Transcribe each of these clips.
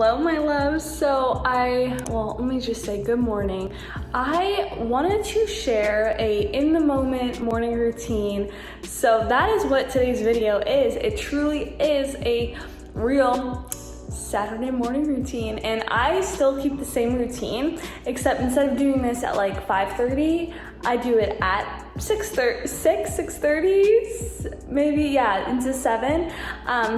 Hello, my loves. Let me just say good morning. I wanted to share a in the moment morning routine. So that is what today's video is. It truly is a real Saturday morning routine, and I still keep the same routine, except instead of doing this at like 5:30, I do it at 6:30, maybe, yeah, into 7.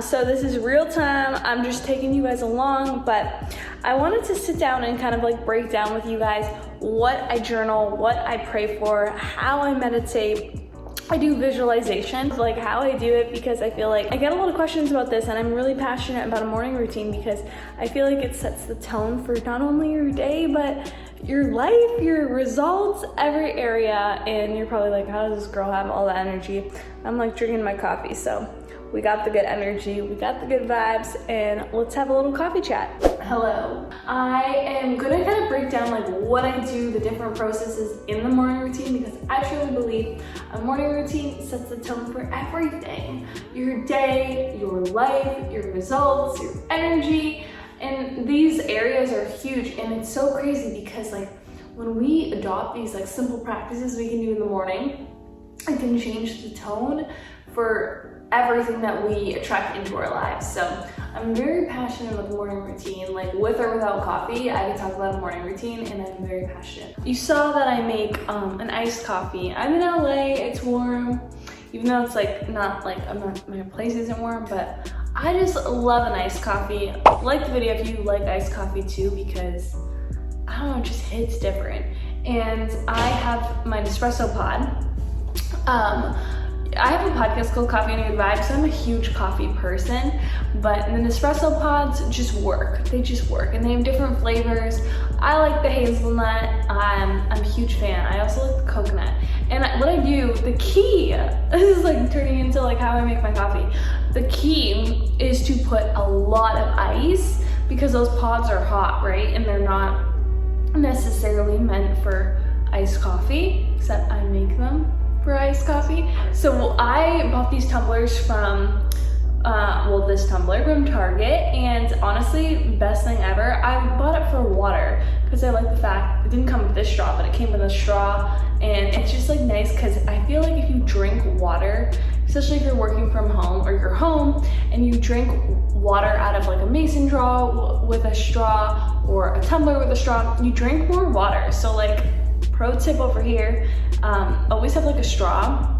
So this is real time. I'm just taking you guys along, but I wanted to sit down and kind of like break down with you guys what I journal, what I pray for, how I meditate. I do visualization, like how I do it, because I feel like I get a lot of questions about this, and I'm really passionate about a morning routine because I feel like it sets the tone for not only your day, but your life, your results, every area. And you're probably like, how does this girl have all that energy? I'm like drinking my coffee, so we got the good energy, we got the good vibes, and let's have a little coffee chat. Hello. I am gonna kind of break down like what I do, the different processes in the morning routine, because I truly believe a morning routine sets the tone for everything. Your day, your life, your results, your energy, and these areas are huge. And it's so crazy because like when we adopt these like simple practices we can do in the morning, it can change the tone for everything that we attract into our lives. So I'm very passionate about the morning routine, like with or without coffee. I can talk about a morning routine, and I'm very passionate. You saw that I make an iced coffee. I'm in LA, it's warm, even though it's like not like my place isn't warm, but I just love an iced coffee. Like the video if you like iced coffee too, because I don't know, it just hits different. And I have my Nespresso pod. I have a podcast called Coffee and Good Vibes, so I'm a huge coffee person, but the Nespresso pods just work. They just work, and they have different flavors. I like the hazelnut. I'm a huge fan. I also like the coconut. And what I do, the key, this is like turning into like how I make my coffee. The key is to put a lot of ice, because those pods are hot, right? And they're not necessarily meant for iced coffee, except I make them for iced coffee. So I bought these tumblers from this tumbler from Target, and honestly, best thing ever. I bought it for water because I like the fact it didn't come with this straw, but it came with a straw, and it's just like nice because I feel like if you drink water, especially if you're working from home or you're home and you drink water out of like a mason jar with a straw or a tumbler with a straw, you drink more water. So like pro tip over here, always have like a straw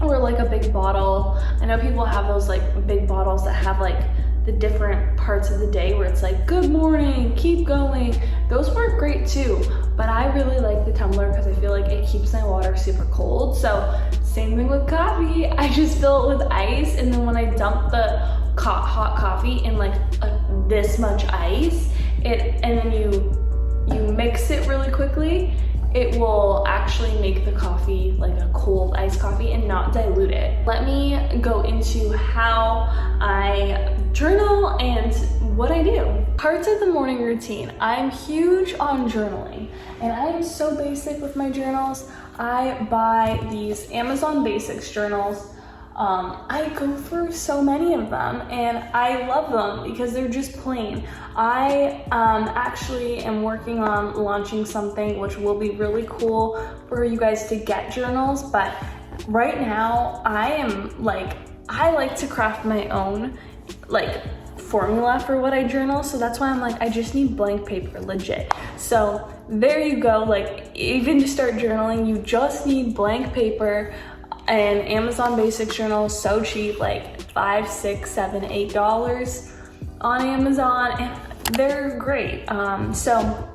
or like a big bottle. I know people have those like big bottles that have like the different parts of the day where it's like, good morning, keep going. Those work great too, but I really like the tumbler because I feel like it keeps my water super cold. So same thing with coffee. I just fill it with ice, and then when I dump the hot coffee in like this much ice, and then you mix it really quickly, it will actually make the coffee like a cold iced coffee and not dilute it. Let me go into how I journal and what I do. Parts of the morning routine. I'm huge on journaling, and I am so basic with my journals. I buy these Amazon Basics journals. I go through so many of them, and I love them because they're just plain. I actually am working on launching something which will be really cool for you guys to get journals, but right now I like to craft my own like formula for what I journal, so that's why I'm like, I just need blank paper, legit. So there you go, like even to start journaling, you just need blank paper. And Amazon Basics journals, so cheap, like $5, $6, $7, $8 on Amazon, and they're great. So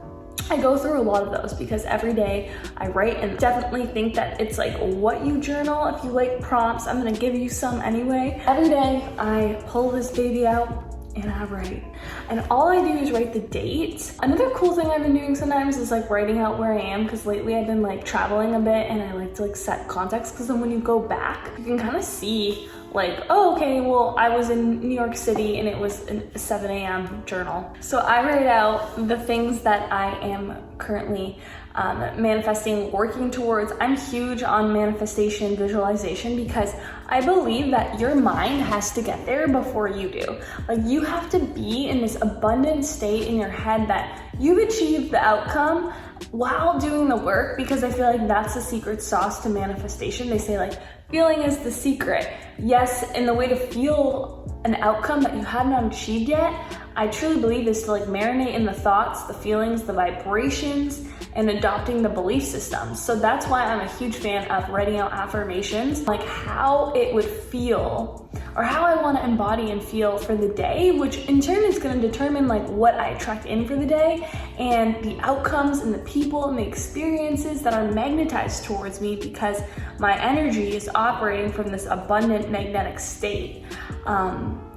I go through a lot of those because every day I write, and definitely think that it's like what you journal. If you like prompts, I'm gonna give you some anyway. Every day I pull this baby out and I write, and all I do is write the date. Another cool thing I've been doing sometimes is like writing out where I am, because lately I've been like traveling a bit, and I like to like set context, because then when you go back you can kind of see like, oh, okay, well, I was in New York City and it was a 7 a.m. journal. So I write out the things that I am currently manifesting, working towards. I'm huge on manifestation, visualization, because I believe that your mind has to get there before you do. Like, you have to be in this abundant state in your head that you've achieved the outcome while doing the work, because I feel like that's the secret sauce to manifestation. They say, like, feeling is the secret. Yes, and the way to feel an outcome that you have not achieved yet, I truly believe, is to like marinate in the thoughts, the feelings, the vibrations, and adopting the belief systems. So that's why I'm a huge fan of writing out affirmations, like how it would feel, or how I want to embody and feel for the day, which in turn is going to determine like what I attract in for the day, and the outcomes and the people and the experiences that are magnetized towards me, because my energy is operating from this abundant magnetic state.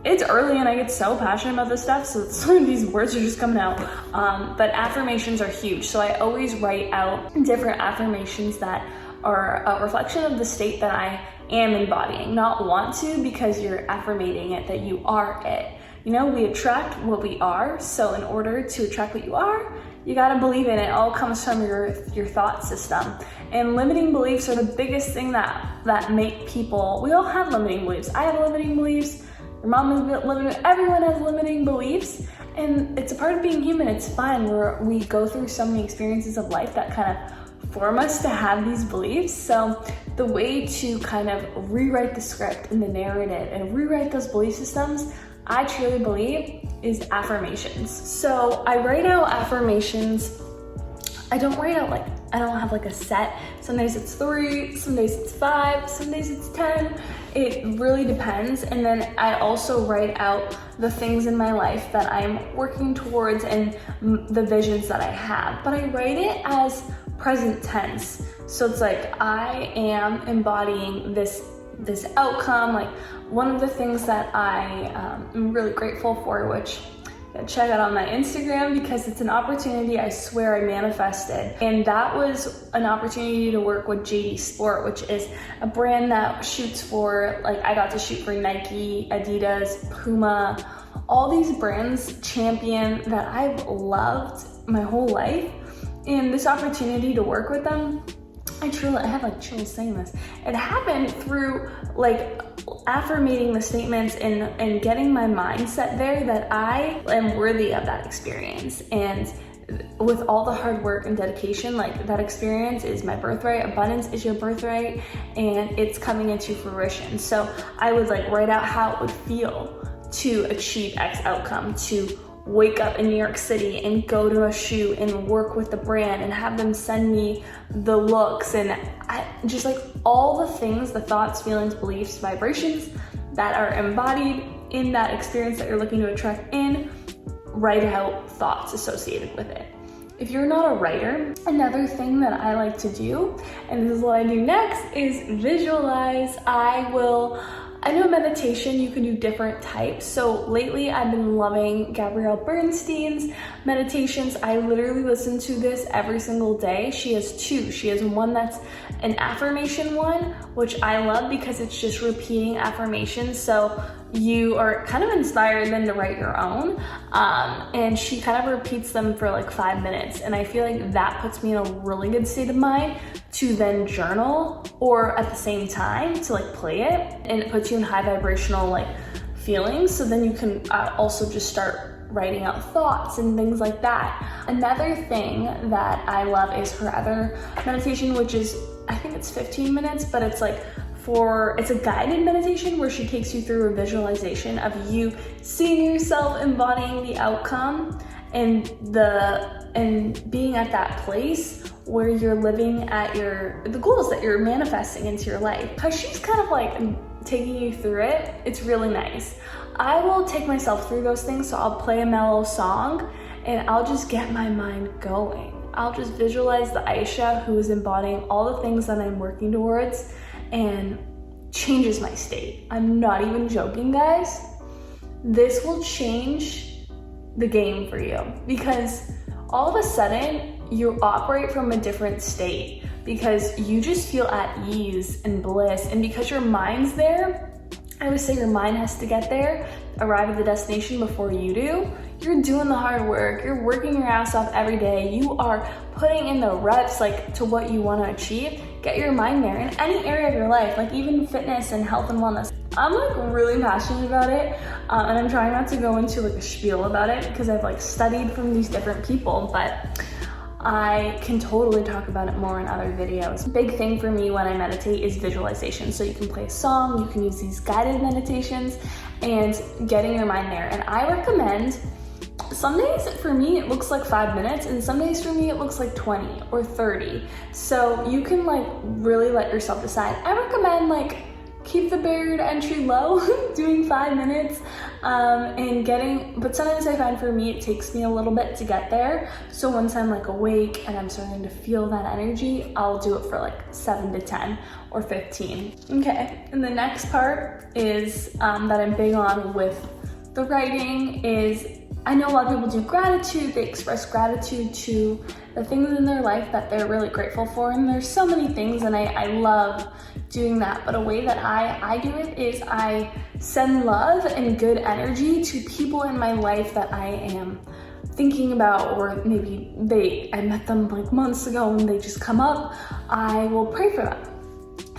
It's early and I get so passionate about this stuff, so some of these words are just coming out. But affirmations are huge. So I always write out different affirmations that are a reflection of the state that I am embodying. Not want to, because you're affirmating it, that you are it. You know, we attract what we are. So in order to attract what you are, you gotta believe in it. It all comes from your thought system. And limiting beliefs are the biggest thing that make people, we all have limiting beliefs. I have limiting beliefs. Your mom is limiting, everyone has limiting beliefs. And it's a part of being human. It's fine. We go through so many experiences of life that kind of form us to have these beliefs. So the way to kind of rewrite the script and the narrative and rewrite those belief systems, I truly believe, is affirmations. So I write out affirmations. I don't have like a set. Some days it's 3, some days it's 5, some days it's 10. It really depends. And then I also write out the things in my life that I'm working towards and the visions that I have. But I write it as present tense. So it's like I am embodying this outcome. Like, one of the things that I am really grateful for, which check out on my Instagram, because it's an opportunity I swear I manifested. And that was an opportunity to work with JD Sport, which is a brand that shoots for, like, I got to shoot for Nike, Adidas, Puma, all these brands champion that I've loved my whole life. And this opportunity to work with them, I have like chills saying this. It happened through like affirmating the statements and getting my mindset there that I am worthy of that experience. And with all the hard work and dedication, like, that experience is my birthright. Abundance is your birthright, and it's coming into fruition. So I would like write out how it would feel to achieve X outcome, to wake up in New York City and go to a shoot and work with the brand and have them send me the looks, and just like all the things, the thoughts, feelings, beliefs, vibrations that are embodied in that experience that you're looking to attract in. Write out thoughts associated with it. If you're not a writer, another thing that I like to do, and this is what I do next, is visualize. I know meditation, you can do different types. So lately I've been loving Gabrielle Bernstein's meditations. I literally listen to this every single day. She has 2. She has one that's an affirmation one, which I love because it's just repeating affirmations. So you are kind of inspired then to write your own. And she kind of repeats them for like 5 minutes. And I feel like that puts me in a really good state of mind to then journal, or at the same time to like play it, and it puts you in high vibrational like feelings. So then you can also just start writing out thoughts and things like that. Another thing that I love is her other meditation, which is, I think it's 15 minutes, but it's like it's a guided meditation where she takes you through a visualization of you seeing yourself embodying the outcome and being at that place where you're living at the goals that you're manifesting into your life. Because she's kind of like taking you through it. It's really nice. I will take myself through those things, so I'll play a mellow song and I'll just get my mind going. I'll just visualize the Ayesha who is embodying all the things that I'm working towards, and changes my state. I'm not even joking, guys. This will change the game for you, because all of a sudden you operate from a different state, because you just feel at ease and bliss. And because your mind's there, I always say your mind has to get there, arrive at the destination before you do. You're doing the hard work, you're working your ass off every day, you are putting in the reps like to what you want to achieve. Get your mind there in any area of your life, like even fitness and health and wellness. I'm like really passionate about it, and I'm trying not to go into like a spiel about it because I've like studied from these different people, but I can totally talk about it more in other videos. Big thing for me when I meditate is visualization. So you can play a song, you can use these guided meditations, and getting your mind there. And I recommend, some days for me it looks like 5 minutes, and some days for me it looks like 20 or 30. So you can like really let yourself decide. I recommend like keep the barrier to entry low, doing 5 minutes, but sometimes I find for me, it takes me a little bit to get there. So once I'm like awake and I'm starting to feel that energy, I'll do it for like 7 to 10 or 15. Okay, and the next part is that I'm big on with the writing is, I know a lot of people do gratitude, they express gratitude to the things in their life that they're really grateful for, and there's so many things, and I love doing that, but a way that I do it is I send love and good energy to people in my life that I am thinking about, or maybe I met them like months ago and they just come up. I will pray for them.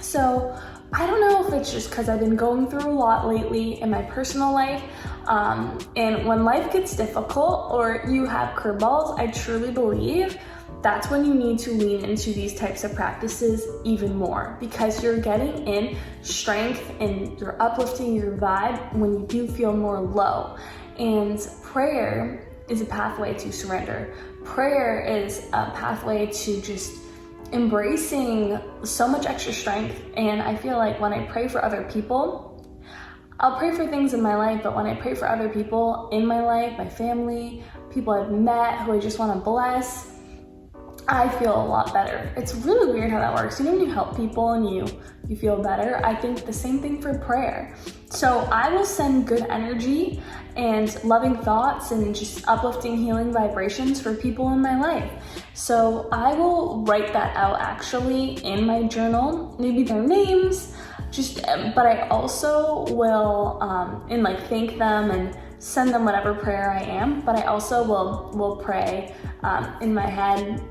So I don't know if it's just because I've been going through a lot lately in my personal life, and when life gets difficult or you have curveballs, I truly believe that's when you need to lean into these types of practices even more, because you're getting in strength and you're uplifting your vibe when you do feel more low. And prayer is a pathway to surrender. Prayer is a pathway to just embracing so much extra strength. And I feel like when I pray for other people, I'll pray for things in my life, but when I pray for other people in my life, my family, people I've met who I just want to bless, I feel a lot better. It's really weird how that works. You know, when you help people and you feel better, I think the same thing for prayer. So I will send good energy and loving thoughts and just uplifting, healing vibrations for people in my life. So I will write that out actually in my journal, maybe their names, but I also will and like thank them and send them whatever prayer I am, but I also will pray in my head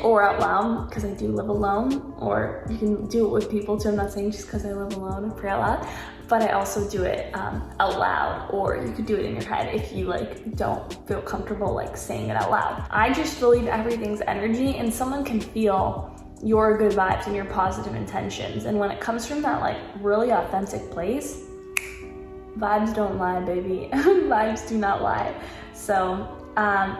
or out loud, because I do live alone, or you can do it with people too. I'm not saying just because I live alone and pray out loud, but I also do it out loud, or you could do it in your head if you like don't feel comfortable like saying it out loud. I just believe everything's energy, and someone can feel your good vibes and your positive intentions, and when it comes from that like really authentic place, vibes don't lie, baby. Vibes do not lie. So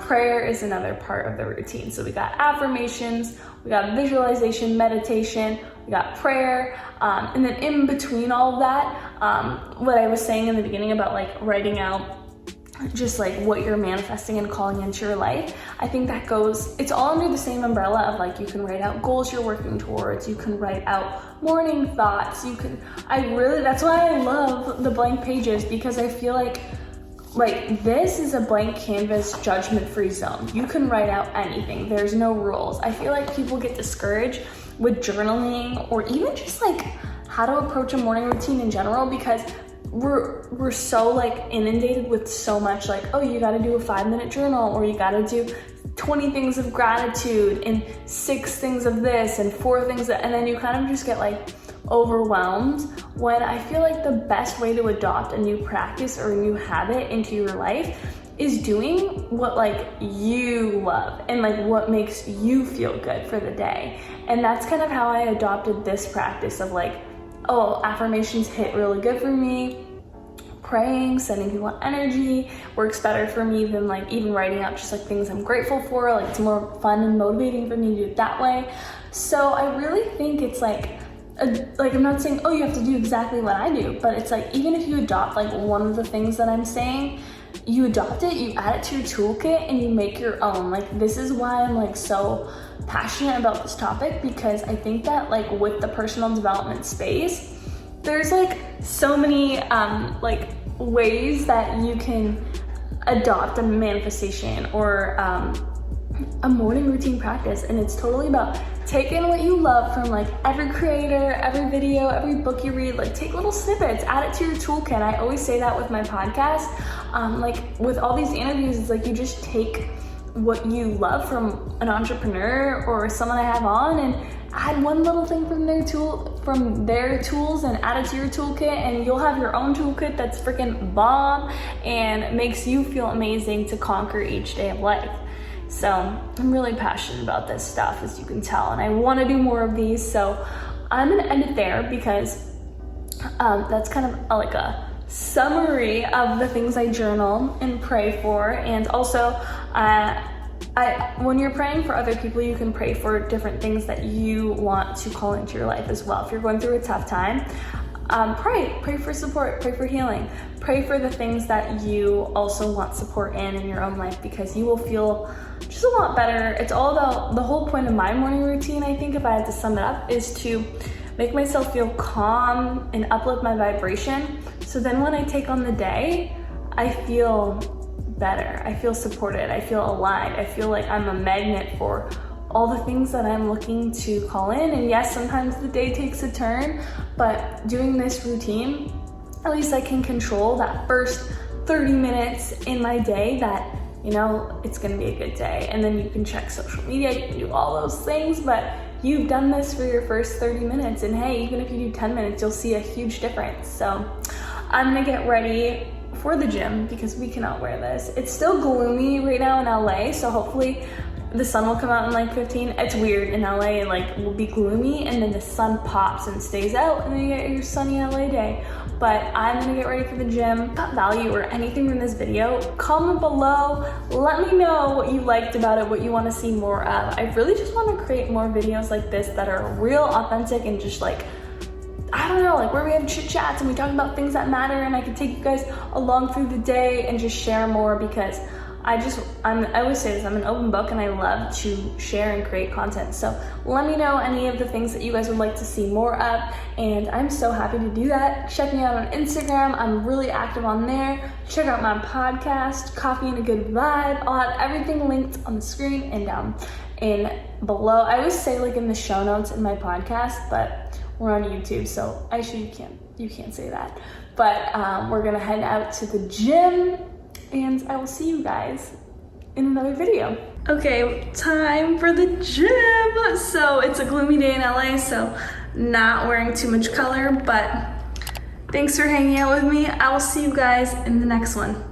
prayer is another part of the routine. So we got affirmations, we got visualization, meditation, we got prayer, and then in between all of that, what I was saying in the beginning about like writing out just like what you're manifesting and calling into your life, I think that it's all under the same umbrella of like, you can write out goals you're working towards, you can write out morning thoughts, that's why I love the blank pages, because I feel like this is a blank canvas, judgment-free zone. You can write out anything. There's no rules. I feel like people get discouraged with journaling, or even just like how to approach a morning routine in general, because we're so like inundated with so much like, oh, you got to do a 5-minute journal, or you got to do 20 things of gratitude and 6 things of this and 4 things and then you kind of just get like overwhelmed, when I feel like the best way to adopt a new practice or a new habit into your life is doing what like you love and like what makes you feel good for the day. And that's kind of how I adopted this practice of like, oh, affirmations hit really good for me. Praying, sending people energy works better for me than like even writing out just like things I'm grateful for. Like it's more fun and motivating for me to do it that way. So I really think it's like I'm not saying, oh, you have to do exactly what I do, but it's like, even if you adopt like one of the things that I'm saying, you adopt it, you add it to your toolkit, and you make your own. Like, this is why I'm like so passionate about this topic, because I think that like with the personal development space, there's like so many like ways that you can adopt a manifestation or a morning routine practice, and it's totally about take in what you love from like every creator, every video, every book you read, like take little snippets, add it to your toolkit. I always say that with my podcast. Like with all these interviews, it's like you just take what you love from an entrepreneur or someone I have on and add one little thing from their tools and add it to your toolkit, and you'll have your own toolkit that's freaking bomb and makes you feel amazing to conquer each day of life. So I'm really passionate about this stuff, as you can tell, and I want to do more of these. So I'm gonna end it there because that's kind of like a summary of the things I journal and pray for. And also when you're praying for other people, you can pray for different things that you want to call into your life as well. If you're going through a tough time, pray for support, pray for healing, pray for the things that you also want support in your own life, because you will feel just a lot better. It's all about, the whole point of my morning routine, I think, if I had to sum it up, is to make myself feel calm and uplift my vibration. So then when I take on the day, I feel better, I feel supported, I feel aligned, I feel like I'm a magnet for all the things that I'm looking to call in. And yes, sometimes the day takes a turn, but doing this routine, at least I can control that first 30 minutes in my day that, you know, it's gonna be a good day. And then you can check social media, you can do all those things, but you've done this for your first 30 minutes. And hey, even if you do 10 minutes, you'll see a huge difference. So I'm gonna get ready for the gym because we cannot wear this. It's still gloomy right now in LA, so hopefully the sun will come out in like 15. It's weird in LA, it like will be gloomy and then the sun pops and stays out and then you get your sunny LA day. But I'm gonna get ready for the gym. Got value or anything from this video, comment below, let me know what you liked about it, what you want to see more of. I really just want to create more videos like this that are real, authentic, and just like, I don't know, like where we have chit chats and we talk about things that matter, and I can take you guys along through the day and just share more, because I always say this, I'm an open book and I love to share and create content. So let me know any of the things that you guys would like to see more of, and I'm so happy to do that. Check me out on Instagram, I'm really active on there. Check out my podcast, Coffee and a Good Vibe. I'll have everything linked on the screen and down in below. I always say like in the show notes in my podcast, but we're on YouTube, so Ayesha, you can't say that. But we're gonna head out to the gym, and I will see you guys in another video. Okay, time for the gym. So it's a gloomy day in LA, so not wearing too much color, but thanks for hanging out with me. I will see you guys in the next one.